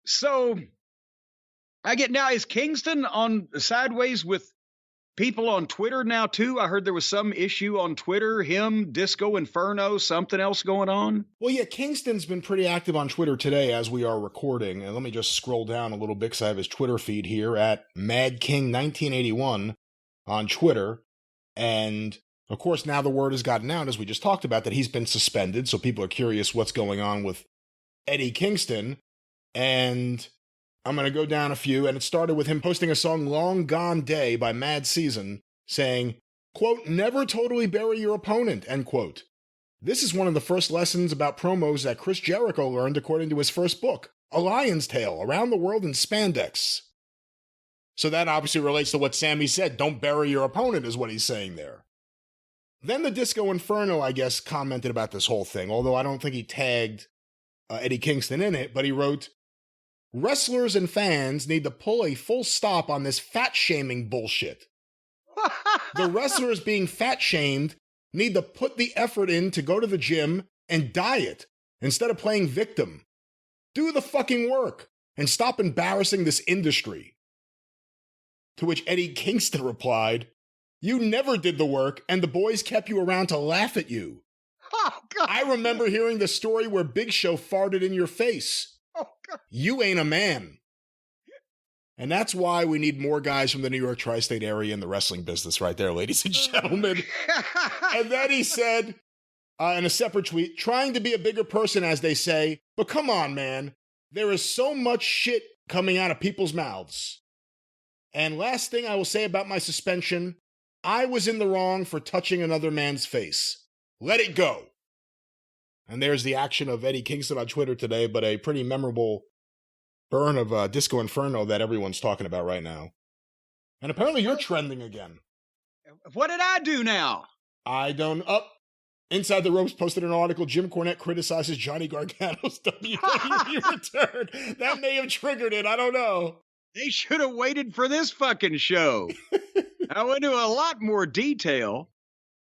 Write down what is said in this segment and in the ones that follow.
So I get now, is Kingston on sideways with people on Twitter now too? I heard there was some issue on Twitter, him, Disco Inferno, something else going on. Well, yeah, Kingston's been pretty active on Twitter today as we are recording. And let me just scroll down a little bit because I have his Twitter feed here at MadKing1981 on Twitter. And of course, now the word has gotten out, as we just talked about, that he's been suspended. So people are curious what's going on with Eddie Kingston. And I'm going to go down a few, and it started with him posting a song, Long Gone Day by Mad Season, saying, quote, never totally bury your opponent, end quote. This is one of the first lessons about promos that Chris Jericho learned according to his first book, A Lion's Tale, Around the World in Spandex. So that obviously relates to what Sammy said, don't bury your opponent is what he's saying there. Then the Disco Inferno, I guess, commented about this whole thing, although I don't think he tagged Eddie Kingston in it, but he wrote, wrestlers and fans need to pull a full stop on this fat-shaming bullshit. The wrestlers being fat-shamed need to put the effort in to go to the gym and diet instead of playing victim. Do the fucking work and stop embarrassing this industry. To which Eddie Kingston replied, you never did the work and the boys kept you around to laugh at you. Oh, God. I remember hearing the story where Big Show farted in your face. Oh, God. You ain't a man. And that's why we need more guys from the New York tri-state area in the wrestling business right there, ladies and gentlemen. And then he said, in a separate tweet, trying to be a bigger person, as they say, but come on, man. There is so much shit coming out of people's mouths. And last thing I will say about my suspension, I was in the wrong for touching another man's face. Let it go. And there's the action of Eddie Kingston on Twitter today, but a pretty memorable burn of Disco Inferno that everyone's talking about right now. And apparently you're trending again. What did I do now? I don't... Inside the Ropes posted an article, Jim Cornette criticizes Johnny Gargano's WWE return. That may have triggered it, I don't know. They should have waited for this fucking show. I went into a lot more detail.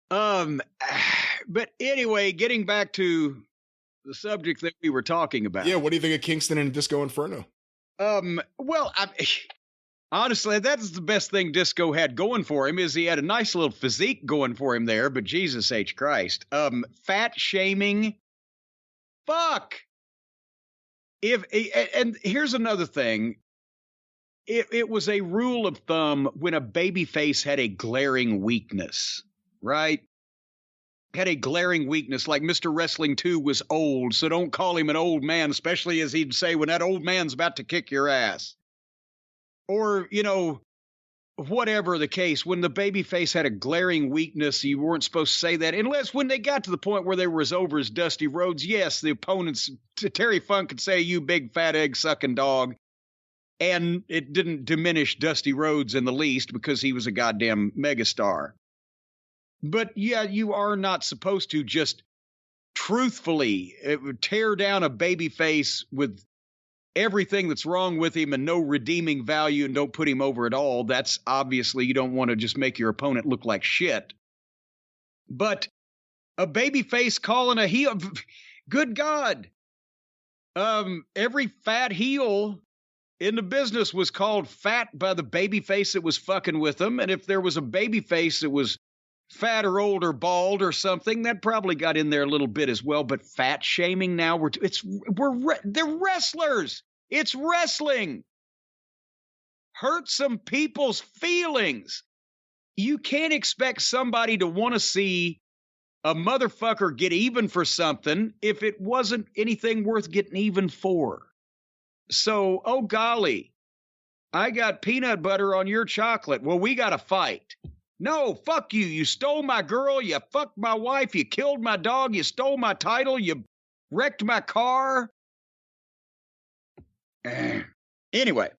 But anyway, getting back to the subject that we were talking about. Yeah, what do you think of Kingston and Disco Inferno? Well, honestly, that's the best thing Disco had going for him, is he had a nice little physique going for him there, but Jesus H. Christ. Fat shaming. Fuck. And here's another thing. It was a rule of thumb when a babyface had a glaring weakness, right? Had a glaring weakness, like Mr. Wrestling 2 was old, so don't call him an old man, especially as he'd say when that old man's about to kick your ass. Or, you know, whatever the case, when the babyface had a glaring weakness, you weren't supposed to say that, unless when they got to the point where they were as over as Dusty Rhodes, yes, the opponents, Terry Funk could say, you big fat egg-sucking dog. And it didn't diminish Dusty Rhodes in the least because he was a goddamn megastar. But yeah, you are not supposed to just truthfully tear down a babyface with everything that's wrong with him and no redeeming value and don't put him over at all. That's obviously, you don't want to just make your opponent look like shit. But a babyface calling a heel, good God. Every fat heel in the business was called fat by the babyface that was fucking with them. And if there was a babyface that was fat or old or bald or something, that probably got in there a little bit as well. But fat shaming now, they're wrestlers. It's wrestling. Hurt some people's feelings. You can't expect somebody to want to see a motherfucker get even for something if it wasn't anything worth getting even for. So, oh golly, I got peanut butter on your chocolate. Well, we got to fight. No, fuck you. You stole my girl. You fucked my wife. You killed my dog. You stole my title. You wrecked my car. Anyway,